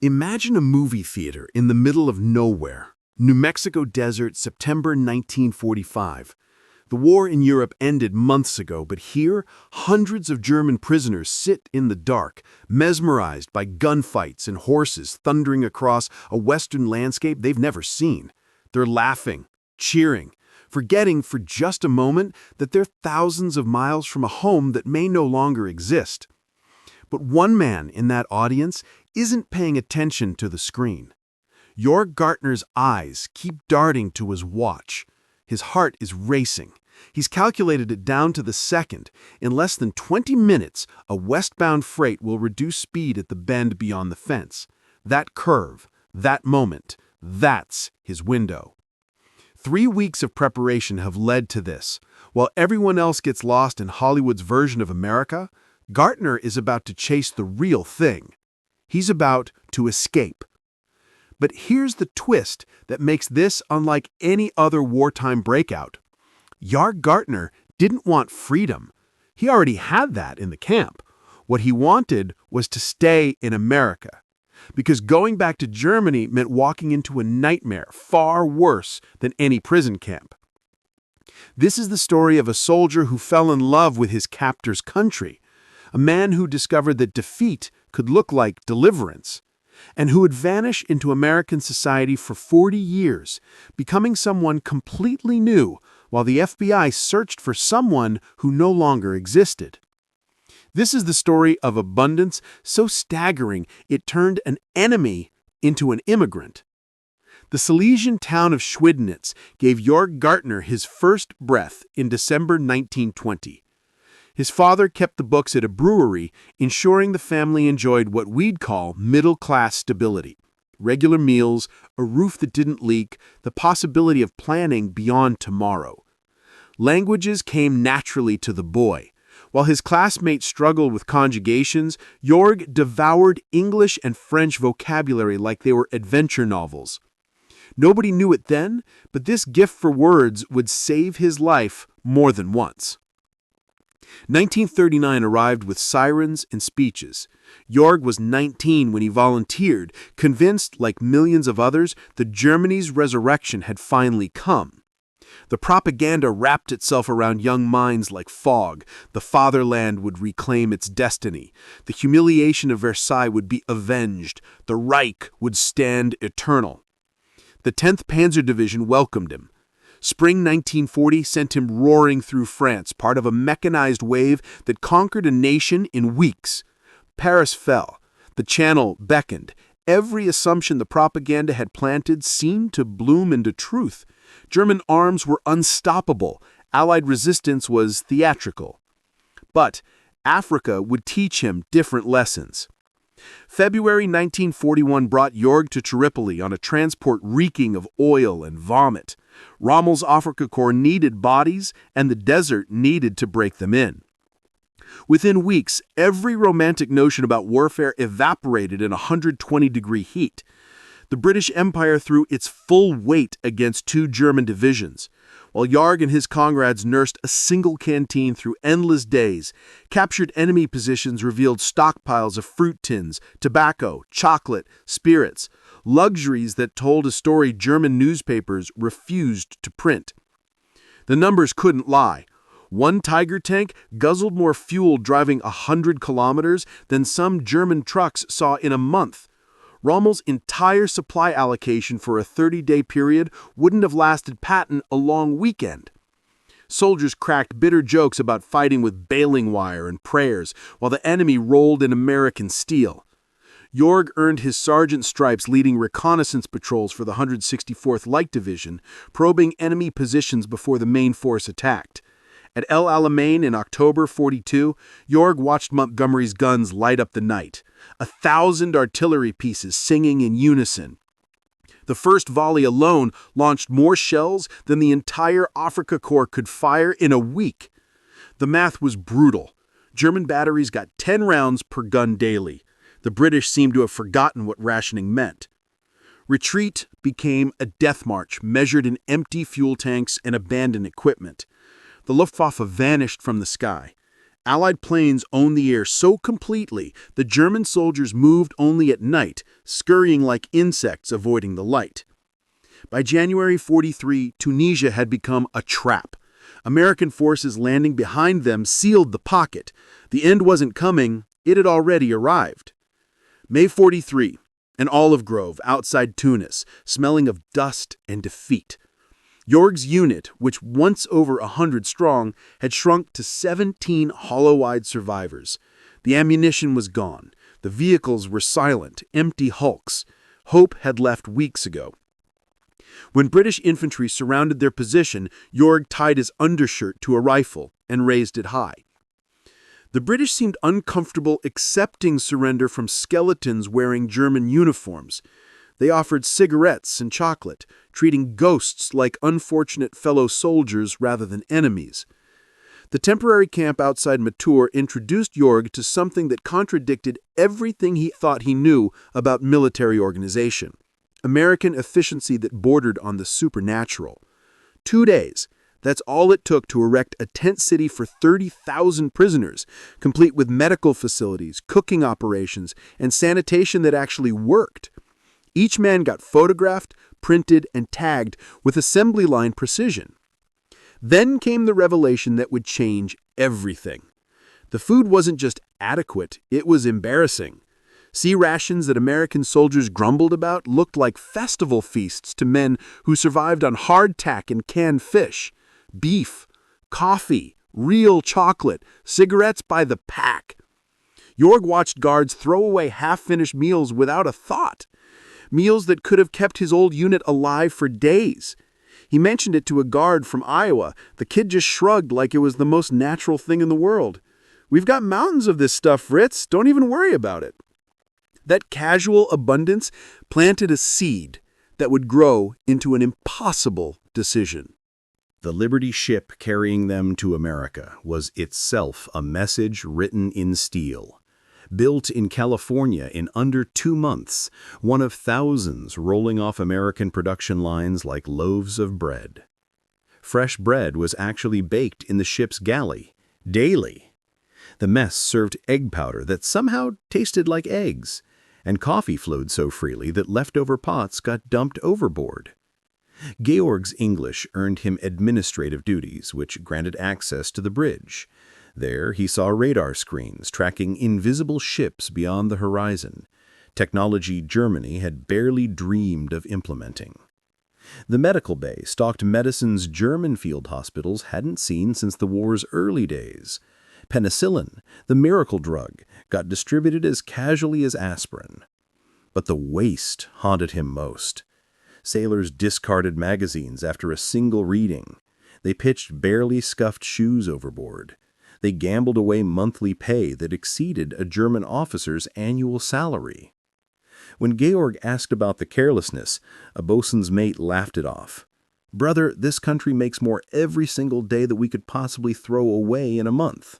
Imagine a movie theater in the middle of nowhere. New Mexico desert, September 1945. The war in Europe ended months ago, but here, hundreds of German prisoners sit in the dark, mesmerized by gunfights and horses thundering across a western landscape they've never seen. They're laughing, cheering, forgetting for just a moment that they're thousands of miles from a home that may no longer exist. But one man in that audience isn't paying attention to the screen. Georg Gaertner's eyes keep darting to his watch. His heart is racing. He's calculated it down to the second. In less than 20 minutes, a westbound freight will reduce speed at the bend beyond the fence. That curve, that moment, that's his window. 3 weeks of preparation have led to this. While everyone else gets lost in Hollywood's version of America, Gaertner is about to chase the real thing. He's about to escape. But here's the twist that makes this unlike any other wartime breakout. Georg Gaertner didn't want freedom. He already had that in the camp. What he wanted was to stay in America. Because going back to Germany meant walking into a nightmare far worse than any prison camp. This is the story of a soldier who fell in love with his captor's country, a man who discovered that defeat could look like deliverance, and who would vanish into American society for 40 years, becoming someone completely new while the FBI searched for someone who no longer existed. This is the story of abundance so staggering it turned an enemy into an immigrant. The Silesian town of Schweidnitz gave Georg Gaertner his first breath in December 1920. His father kept the books at a brewery, ensuring the family enjoyed what we'd call middle-class stability. Regular meals, a roof that didn't leak, the possibility of planning beyond tomorrow. Languages came naturally to the boy. While his classmates struggled with conjugations, Georg devoured English and French vocabulary like they were adventure novels. Nobody knew it then, but this gift for words would save his life more than once. 1939 arrived with sirens and speeches. Georg was 19 when he volunteered, convinced, like millions of others, that Germany's resurrection had finally come. The propaganda wrapped itself around young minds like fog. The fatherland would reclaim its destiny. The humiliation of Versailles would be avenged. The Reich would stand eternal. The 10th Panzer Division welcomed him. Spring 1940 sent him roaring through France, part of a mechanized wave that conquered a nation in weeks. Paris fell. The Channel beckoned. Every assumption the propaganda had planted seemed to bloom into truth. German arms were unstoppable. Allied resistance was theatrical. But Africa would teach him different lessons. February 1941 brought Georg to Tripoli on a transport reeking of oil and vomit. Rommel's Afrika Korps needed bodies, and the desert needed to break them in. Within weeks, every romantic notion about warfare evaporated in 120-degree heat. The British Empire threw its full weight against 2 German divisions, while Georg and his comrades nursed a single canteen through endless days. Captured enemy positions revealed stockpiles of fruit tins, tobacco, chocolate, spirits, luxuries that told a story German newspapers refused to print. The numbers couldn't lie. One Tiger tank guzzled more fuel driving 100 kilometers than some German trucks saw in a month. Rommel's entire supply allocation for a 30-day period wouldn't have lasted Patton a long weekend. Soldiers cracked bitter jokes about fighting with baling wire and prayers, while the enemy rolled in American steel. Georg earned his sergeant stripes leading reconnaissance patrols for the 164th Light Division, probing enemy positions before the main force attacked. At El Alamein in October 42, Georg watched Montgomery's guns light up the night. 1,000 artillery pieces singing in unison. The first volley alone launched more shells than the entire Afrika Korps could fire in a week. The math was brutal. German batteries got 10 rounds per gun daily. The British seemed to have forgotten what rationing meant. Retreat became a death march measured in empty fuel tanks and abandoned equipment. The Luftwaffe vanished from the sky. Allied planes owned the air so completely, the German soldiers moved only at night, scurrying like insects avoiding the light. By January 43, Tunisia had become a trap. American forces landing behind them sealed the pocket. The end wasn't coming, it had already arrived. May 43, an olive grove outside Tunis, smelling of dust and defeat. Georg's unit, which once over 100 strong, had shrunk to 17 hollow-eyed survivors. The ammunition was gone. The vehicles were silent, empty hulks. Hope had left weeks ago. When British infantry surrounded their position, Georg tied his undershirt to a rifle and raised it high. The British seemed uncomfortable accepting surrender from skeletons wearing German uniforms. They offered cigarettes and chocolate, treating ghosts like unfortunate fellow soldiers rather than enemies. The temporary camp outside Matur introduced Georg to something that contradicted everything he thought he knew about military organization. American efficiency that bordered on the supernatural. 2 days. That's all it took to erect a tent city for 30,000 prisoners, complete with medical facilities, cooking operations, and sanitation that actually worked. Each man got photographed, printed, and tagged with assembly line precision. Then came the revelation that would change everything. The food wasn't just adequate, it was embarrassing. Sea rations that American soldiers grumbled about looked like festival feasts to men who survived on hardtack and canned fish. Beef, coffee, real chocolate, cigarettes by the pack. Georg watched guards throw away half-finished meals without a thought. Meals that could have kept his old unit alive for days. He mentioned it to a guard from Iowa. The kid just shrugged like it was the most natural thing in the world. "We've got mountains of this stuff, Fritz. Don't even worry about it." That casual abundance planted a seed that would grow into an impossible decision. The Liberty ship carrying them to America was itself a message written in steel. Built in California in under 2 months, one of thousands rolling off American production lines like loaves of bread. Fresh bread was actually baked in the ship's galley, daily. The mess served egg powder that somehow tasted like eggs, and coffee flowed so freely that leftover pots got dumped overboard. Georg's English earned him administrative duties, which granted access to the bridge. There he saw radar screens tracking invisible ships beyond the horizon, technology Germany had barely dreamed of implementing. The medical bay stocked medicines German field hospitals hadn't seen since the war's early days. Penicillin, the miracle drug, got distributed as casually as aspirin. But the waste haunted him most. Sailors discarded magazines after a single reading. They pitched barely scuffed shoes overboard. They gambled away monthly pay that exceeded a German officer's annual salary. When Georg asked about the carelessness, a bosun's mate laughed it off. "Brother, this country makes more every single day that we could possibly throw away in a month."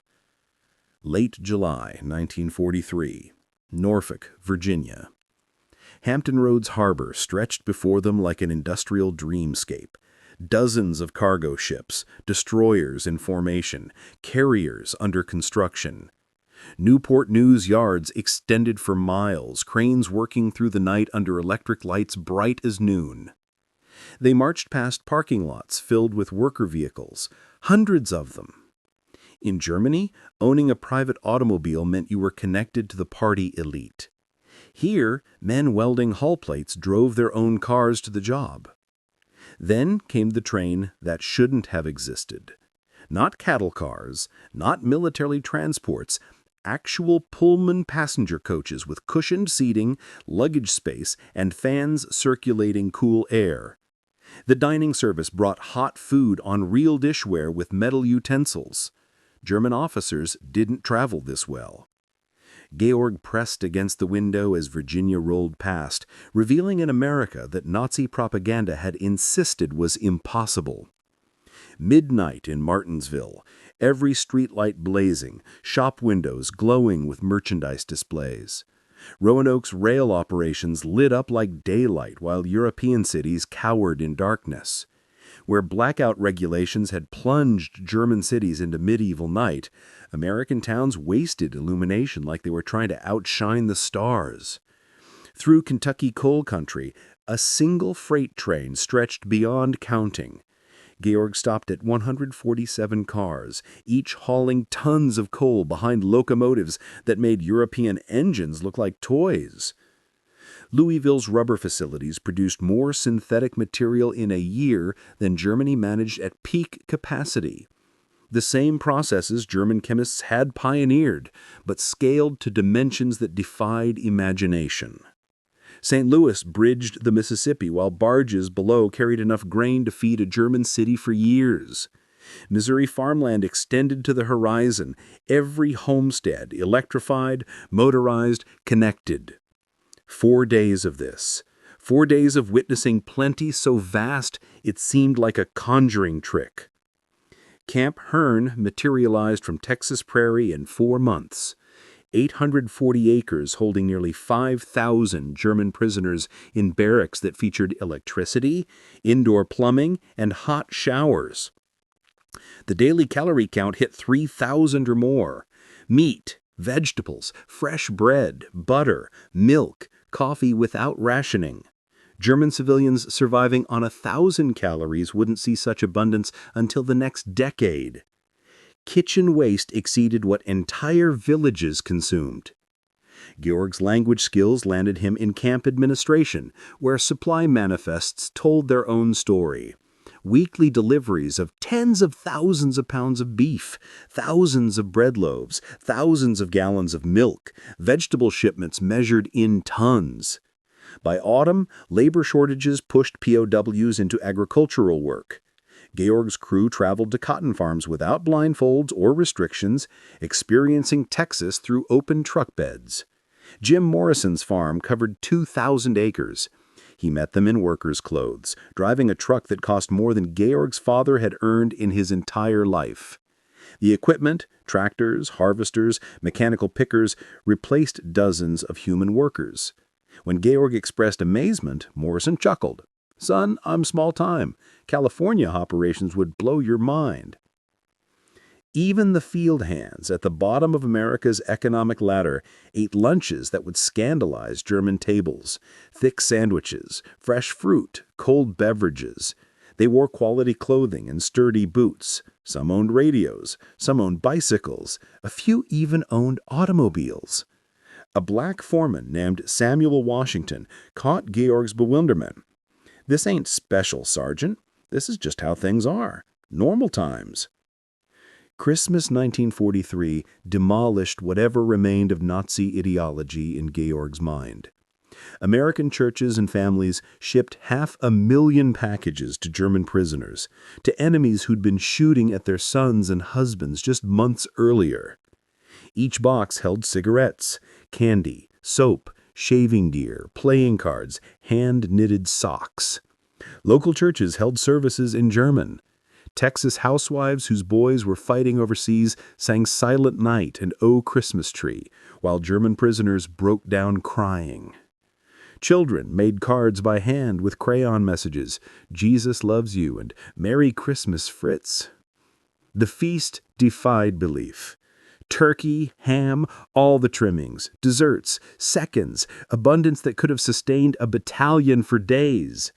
Late July 1943, Norfolk, Virginia. Hampton Roads Harbor stretched before them like an industrial dreamscape. Dozens of cargo ships, destroyers in formation, carriers under construction. Newport News yards extended for miles, cranes working through the night under electric lights bright as noon. They marched past parking lots filled with worker vehicles, hundreds of them. In Germany, owning a private automobile meant you were connected to the party elite. Here, men welding hull plates drove their own cars to the job. Then came the train that shouldn't have existed. Not cattle cars, not military transports, actual Pullman passenger coaches with cushioned seating, luggage space, and fans circulating cool air. The dining service brought hot food on real dishware with metal utensils. German officers didn't travel this well. Georg pressed against the window as Virginia rolled past, revealing an America that Nazi propaganda had insisted was impossible. Midnight in Martinsville, every streetlight blazing, shop windows glowing with merchandise displays. Roanoke's rail operations lit up like daylight while European cities cowered in darkness. Where blackout regulations had plunged German cities into medieval night, American towns wasted illumination like they were trying to outshine the stars. Through Kentucky coal country, a single freight train stretched beyond counting. Georg stopped at 147 cars, each hauling tons of coal behind locomotives that made European engines look like toys. Louisville's rubber facilities produced more synthetic material in a year than Germany managed at peak capacity. The same processes German chemists had pioneered, but scaled to dimensions that defied imagination. St. Louis bridged the Mississippi while barges below carried enough grain to feed a German city for years. Missouri farmland extended to the horizon, every homestead electrified, motorized, connected. 4 days of this. 4 days of witnessing plenty so vast it seemed like a conjuring trick. Camp Hearn materialized from Texas prairie in 4 months. 840 acres holding nearly 5,000 German prisoners in barracks that featured electricity, indoor plumbing, and hot showers. The daily calorie count hit 3,000 or more. Meat, vegetables, fresh bread, butter, milk, coffee without rationing. German civilians surviving on 1,000 calories wouldn't see such abundance until the next decade. Kitchen waste exceeded what entire villages consumed. Georg's language skills landed him in camp administration, where supply manifests told their own story. Weekly deliveries of tens of thousands of pounds of beef, thousands of bread loaves, thousands of gallons of milk, vegetable shipments measured in tons. By autumn, labor shortages pushed POWs into agricultural work. Georg's crew traveled to cotton farms without blindfolds or restrictions, experiencing Texas through open truck beds. Jim Morrison's farm covered 2,000 acres. He met them in workers' clothes, driving a truck that cost more than Georg's father had earned in his entire life. The equipment, tractors, harvesters, mechanical pickers, replaced dozens of human workers. When Georg expressed amazement, Morrison chuckled. "Son, I'm small time. California operations would blow your mind." Even the field hands at the bottom of America's economic ladder ate lunches that would scandalize German tables. Thick sandwiches, fresh fruit, cold beverages. They wore quality clothing and sturdy boots. Some owned radios, some owned bicycles. A few even owned automobiles. A black foreman named Samuel Washington caught Georg's bewilderment. "This ain't special, Sergeant. This is just how things are. Normal times." Christmas 1943 demolished whatever remained of Nazi ideology in Georg's mind. American churches and families shipped 500,000 packages to German prisoners, to enemies who'd been shooting at their sons and husbands just months earlier. Each box held cigarettes, candy, soap, shaving gear, playing cards, hand-knitted socks. Local churches held services in German. Texas housewives whose boys were fighting overseas sang Silent Night and O Christmas Tree, while German prisoners broke down crying. Children made cards by hand with crayon messages, "Jesus loves you" and "Merry Christmas, Fritz." The feast defied belief. Turkey, ham, all the trimmings, desserts, seconds, abundance that could have sustained a battalion for days.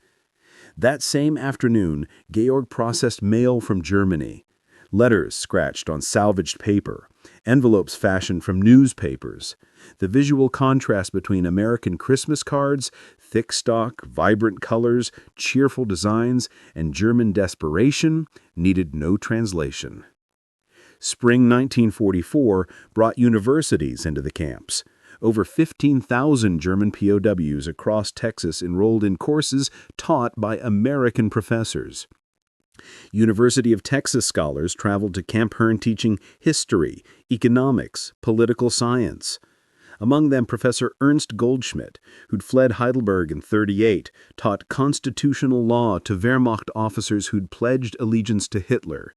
That same afternoon, Georg processed mail from Germany. Letters scratched on salvaged paper, envelopes fashioned from newspapers. The visual contrast between American Christmas cards, thick stock, vibrant colors, cheerful designs, and German desperation needed no translation. Spring 1944 brought universities into the camps. Over 15,000 German POWs across Texas enrolled in courses taught by American professors. University of Texas scholars traveled to Camp Hearn teaching history, economics, political science. Among them, Professor Ernst Goldschmidt, who'd fled Heidelberg in '38, taught constitutional law to Wehrmacht officers who'd pledged allegiance to Hitler.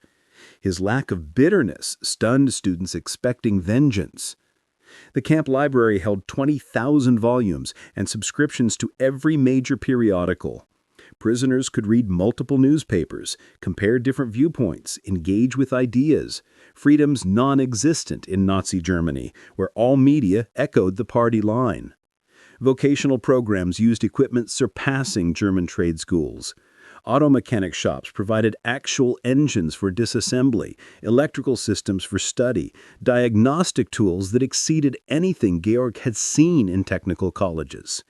His lack of bitterness stunned students expecting vengeance. The camp library held 20,000 volumes and subscriptions to every major periodical. Prisoners could read multiple newspapers, compare different viewpoints, engage with ideas. Freedoms non-existent in Nazi Germany, where all media echoed the party line. Vocational programs used equipment surpassing German trade schools. Auto mechanic shops provided actual engines for disassembly, electrical systems for study, diagnostic tools that exceeded anything Georg had seen in technical colleges.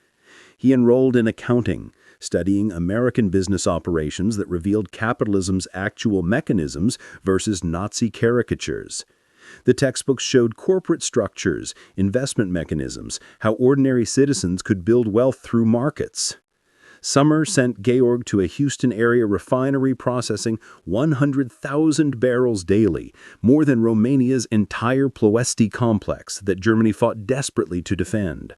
He enrolled in accounting, studying American business operations that revealed capitalism's actual mechanisms versus Nazi caricatures. The textbooks showed corporate structures, investment mechanisms, how ordinary citizens could build wealth through markets. Summer sent Georg to a Houston area refinery processing 100,000 barrels daily, more than Romania's entire Ploesti complex that Germany fought desperately to defend.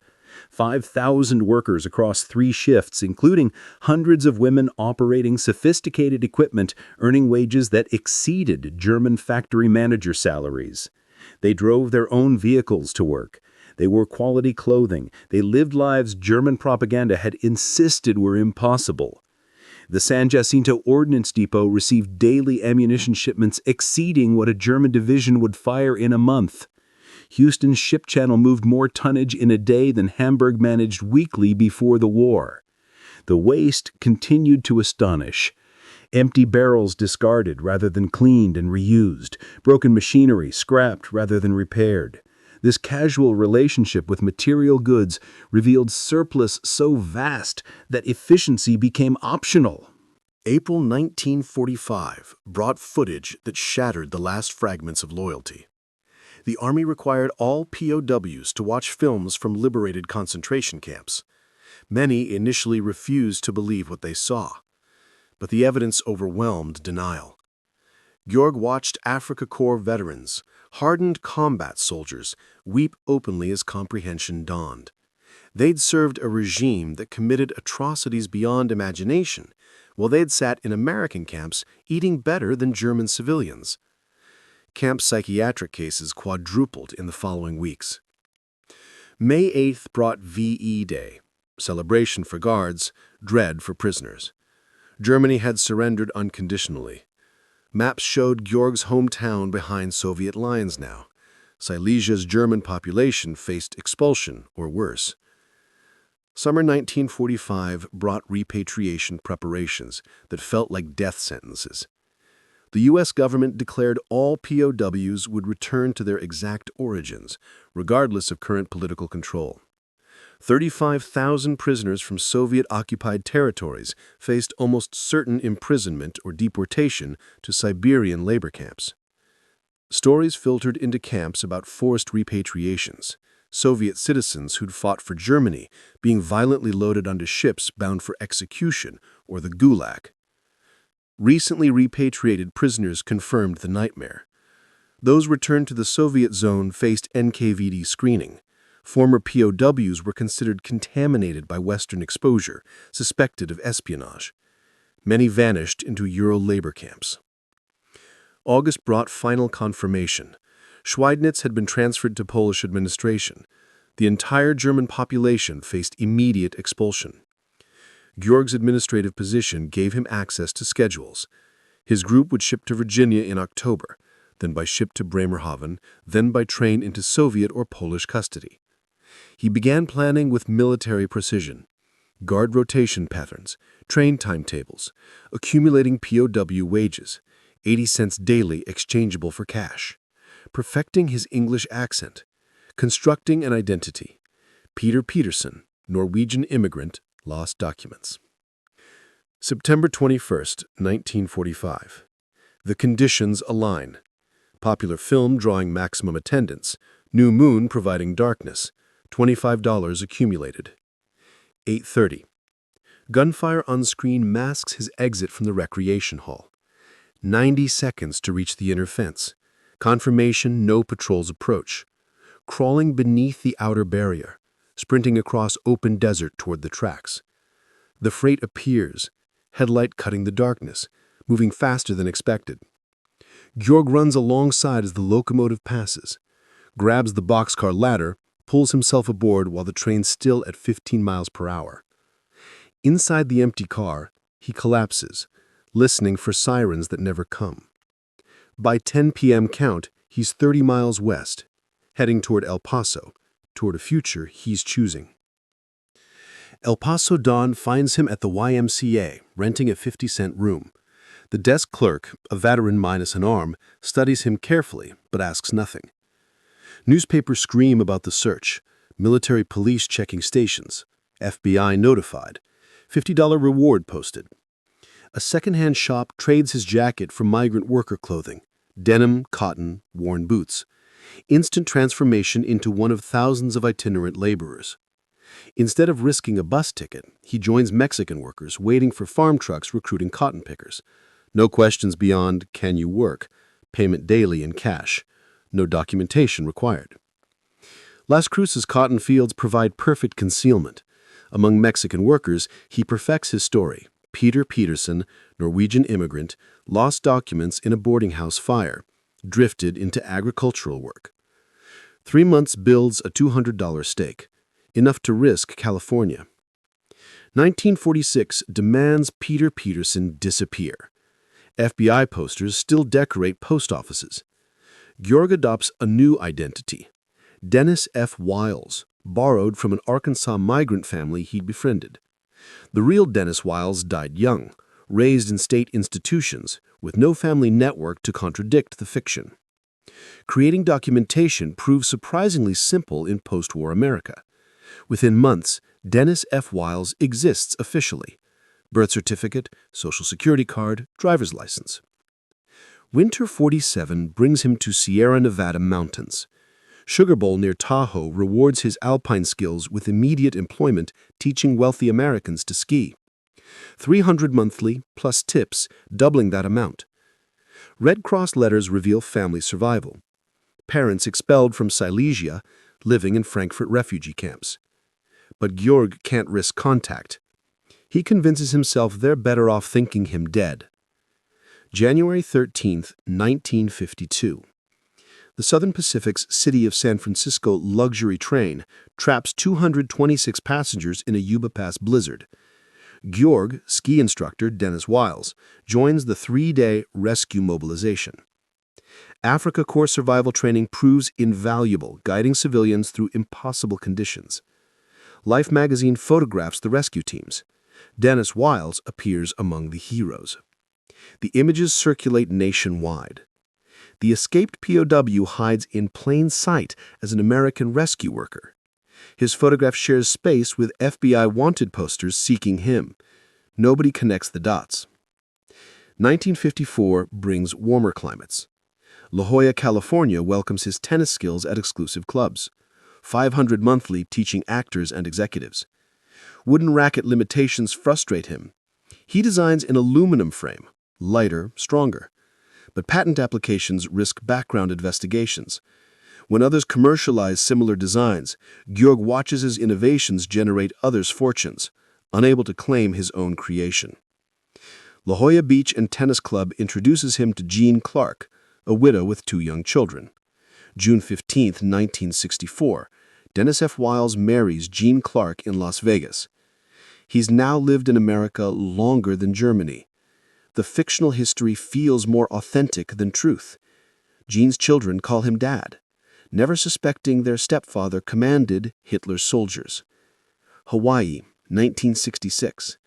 5,000 workers across 3 shifts, including hundreds of women operating sophisticated equipment, earning wages that exceeded German factory manager salaries. They drove their own vehicles to work. They wore quality clothing. They lived lives German propaganda had insisted were impossible. The San Jacinto Ordnance Depot received daily ammunition shipments exceeding what a German division would fire in a month. Houston's ship channel moved more tonnage in a day than Hamburg managed weekly before the war. The waste continued to astonish. Empty barrels discarded rather than cleaned and reused, broken machinery scrapped rather than repaired. This casual relationship with material goods revealed surplus so vast that efficiency became optional. April 1945 brought footage that shattered the last fragments of loyalty. The Army required all POWs to watch films from liberated concentration camps. Many initially refused to believe what they saw, but the evidence overwhelmed denial. Georg watched Afrika Korps veterans, hardened combat soldiers, weep openly as comprehension dawned. They'd served a regime that committed atrocities beyond imagination, while they'd sat in American camps eating better than German civilians. Camp psychiatric cases quadrupled in the following weeks. May 8th brought VE Day, celebration for guards, dread for prisoners. Germany had surrendered unconditionally. Maps showed Georg's hometown behind Soviet lines now. Silesia's German population faced expulsion or worse. Summer 1945 brought repatriation preparations that felt like death sentences. The U.S. government declared all POWs would return to their exact origins, regardless of current political control. 35,000 prisoners from Soviet-occupied territories faced almost certain imprisonment or deportation to Siberian labor camps. Stories filtered into camps about forced repatriations, Soviet citizens who'd fought for Germany being violently loaded onto ships bound for execution or the Gulag. Recently repatriated prisoners confirmed the nightmare. Those returned to the Soviet zone faced NKVD screening. Former POWs were considered contaminated by Western exposure, suspected of espionage. Many vanished into Ural labor camps. August brought final confirmation. Schweidnitz had been transferred to Polish administration. The entire German population faced immediate expulsion. Georg's administrative position gave him access to schedules. His group would ship to Virginia in October, then by ship to Bremerhaven, then by train into Soviet or Polish custody. He began planning with military precision. Guard rotation patterns, train timetables, accumulating POW wages, 80 cents daily exchangeable for cash, perfecting his English accent, constructing an identity. Peter Peterson, Norwegian immigrant, lost documents. September 21st, 1945. The conditions align. Popular film drawing maximum attendance, New Moon providing darkness, $25 accumulated. 8:30. Gunfire on screen masks his exit from the recreation hall. 90 seconds to reach the inner fence. Confirmation no patrols approach. Crawling beneath the outer barrier. Sprinting across open desert toward the tracks. The freight appears, headlight cutting the darkness, moving faster than expected. Georg runs alongside as the locomotive passes, grabs the boxcar ladder, pulls himself aboard while the train's still at 15 miles per hour. Inside the empty car, he collapses, listening for sirens that never come. By 10 p.m. count, he's 30 miles west, heading toward El Paso, toward a future he's choosing. El Paso dawn finds him at the YMCA, renting a 50-cent room. The desk clerk, a veteran minus an arm, studies him carefully, but asks nothing. Newspapers scream about the search, military police checking stations, FBI notified, $50 reward posted. A second-hand shop trades his jacket for migrant worker clothing, denim, cotton, worn boots. Instant transformation into one of thousands of itinerant laborers. Instead of risking a bus ticket, he joins Mexican workers waiting for farm trucks recruiting cotton pickers. No questions beyond, can you work? Payment daily in cash. No documentation required. Las Cruces cotton fields provide perfect concealment. Among Mexican workers, he perfects his story. Peter Peterson, Norwegian immigrant, lost documents in a boarding house fire, drifted into agricultural work. 3 months builds a $200 stake, enough to risk California. 1946 demands Peter Peterson disappear. FBI posters still decorate post offices. Georg adopts a new identity, Dennis F. Wiles, borrowed from an Arkansas migrant family he'd befriended. The real Dennis Wiles died young, raised in state institutions, with no family network to contradict the fiction. Creating documentation proved surprisingly simple in post-war America. Within months, Dennis F. Wiles exists officially. Birth certificate, social security card, driver's license. Winter 47 brings him to Sierra Nevada mountains. Sugar Bowl near Tahoe rewards his alpine skills with immediate employment teaching wealthy Americans to ski. $300 monthly, plus tips, doubling that amount. Red Cross letters reveal family survival. Parents expelled from Silesia, living in Frankfurt refugee camps. But Georg can't risk contact. He convinces himself they're better off thinking him dead. January 13, 1952. The Southern Pacific's City of San Francisco luxury train traps 226 passengers in a Yuba Pass blizzard. Georg, ski instructor Dennis Wiles, joins the 3-day rescue mobilization. Afrika Korps survival training proves invaluable, guiding civilians through impossible conditions. Life magazine photographs the rescue teams. Dennis Wiles appears among the heroes. The images circulate nationwide. The escaped POW hides in plain sight as an American rescue worker. His photograph shares space with FBI wanted posters seeking him. Nobody connects the dots. 1954 brings warmer climates. La Jolla, California welcomes his tennis skills at exclusive clubs. $500 monthly teaching actors and executives. Wooden racket limitations frustrate him. He designs an aluminum frame, lighter, stronger. But patent applications risk background investigations. When others commercialize similar designs, Georg watches his innovations generate others' fortunes, unable to claim his own creation. La Jolla Beach and Tennis Club introduces him to Jean Clark, a widow with 2 young children. June 15, 1964, Dennis F. Wiles marries Jean Clark in Las Vegas. He's now lived in America longer than Germany. The fictional history feels more authentic than truth. Jean's children call him Dad, never suspecting their stepfather commanded Hitler's soldiers. Hawaii, 1966.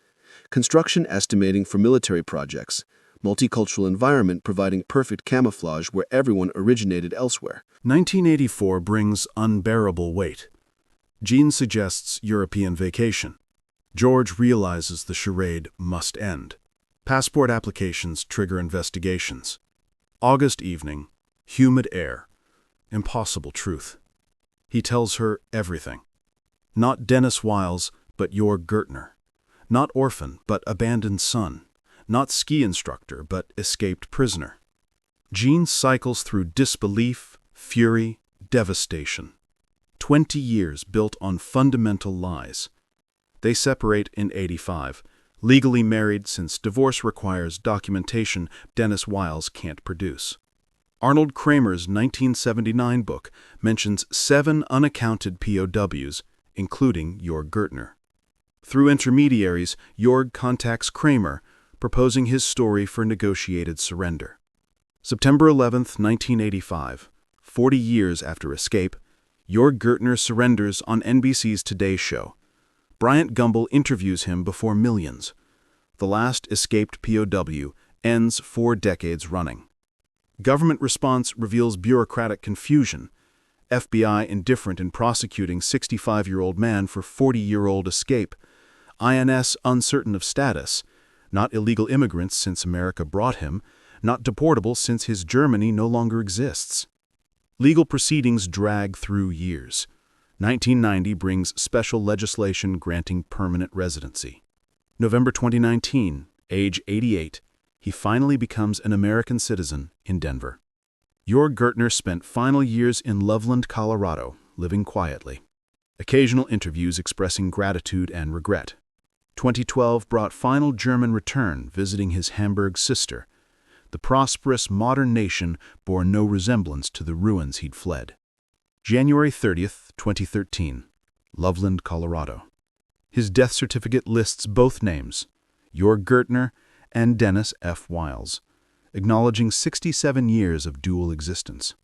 Construction estimating for military projects. Multicultural environment providing perfect camouflage where everyone originated elsewhere. 1984 brings unbearable weight. Jean suggests European vacation. George realizes the charade must end. Passport applications trigger investigations. August evening, humid air, impossible truth. He tells her everything. Not Dennis Wiles, but Georg Gaertner. Not orphan, but abandoned son. Not ski instructor, but escaped prisoner. Jean cycles through disbelief, fury, devastation. 20 years built on fundamental lies. They separate in 85. Legally married since divorce requires documentation Dennis Wiles can't produce. Arnold Kramer's 1979 book mentions 7 unaccounted POWs, including Georg Gaertner. Through intermediaries, Georg contacts Kramer, proposing his story for negotiated surrender. September 11, 1985, 40 years after escape, Georg Gaertner surrenders on NBC's Today Show. Bryant Gumbel interviews him before millions. The last escaped POW ends 4 decades running. Government response reveals bureaucratic confusion. FBI indifferent in prosecuting 65-year-old man for 40-year-old escape. INS uncertain of status. Not illegal immigrants since America brought him. Not deportable since his Germany no longer exists. Legal proceedings drag through years. 1990 brings special legislation granting permanent residency. November 2019, age 88, he finally becomes an American citizen in Denver. Georg Gaertner spent final years in Loveland, Colorado, living quietly. Occasional interviews expressing gratitude and regret. 2012 brought final German return, visiting his Hamburg sister. The prosperous, modern nation bore no resemblance to the ruins he'd fled. January 30th, 2013, Loveland, Colorado. His death certificate lists both names, Georg Gaertner and Dennis F. Wiles, acknowledging 67 years of dual existence.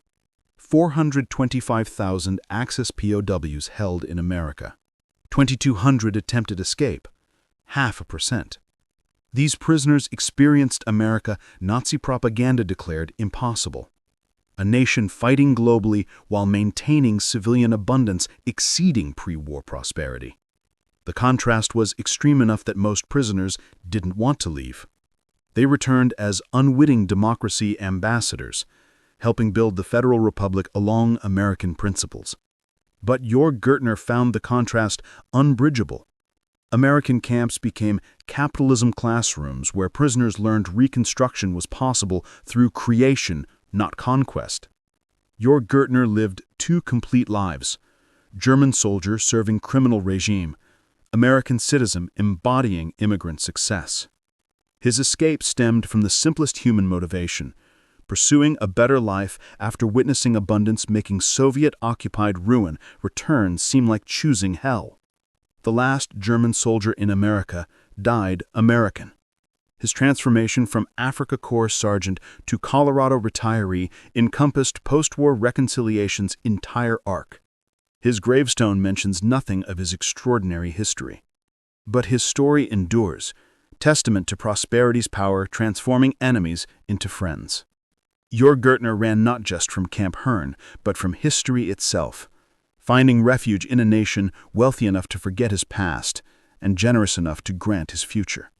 425,000 Axis POWs held in America. 2,200 attempted escape, 0.5%. These prisoners experienced America Nazi propaganda declared impossible. A nation fighting globally while maintaining civilian abundance exceeding pre-war prosperity. The contrast was extreme enough that most prisoners didn't want to leave. They returned as unwitting democracy ambassadors, helping build the Federal Republic along American principles. But Georg Gaertner found the contrast unbridgeable. American camps became capitalism classrooms where prisoners learned reconstruction was possible through creation, not conquest. Georg Gaertner lived 2 complete lives: German soldier serving criminal regime, American citizen embodying immigrant success. His escape stemmed from the simplest human motivation, pursuing a better life after witnessing abundance making Soviet-occupied ruin return seem like choosing hell. The last German soldier in America died American. His transformation from Afrika Korps sergeant to Colorado retiree encompassed post-war reconciliation's entire arc. His gravestone mentions nothing of his extraordinary history. But his story endures, testament to prosperity's power transforming enemies into friends. Georg Gaertner ran not just from Camp Hearn, but from history itself, finding refuge in a nation wealthy enough to forget his past and generous enough to grant his future.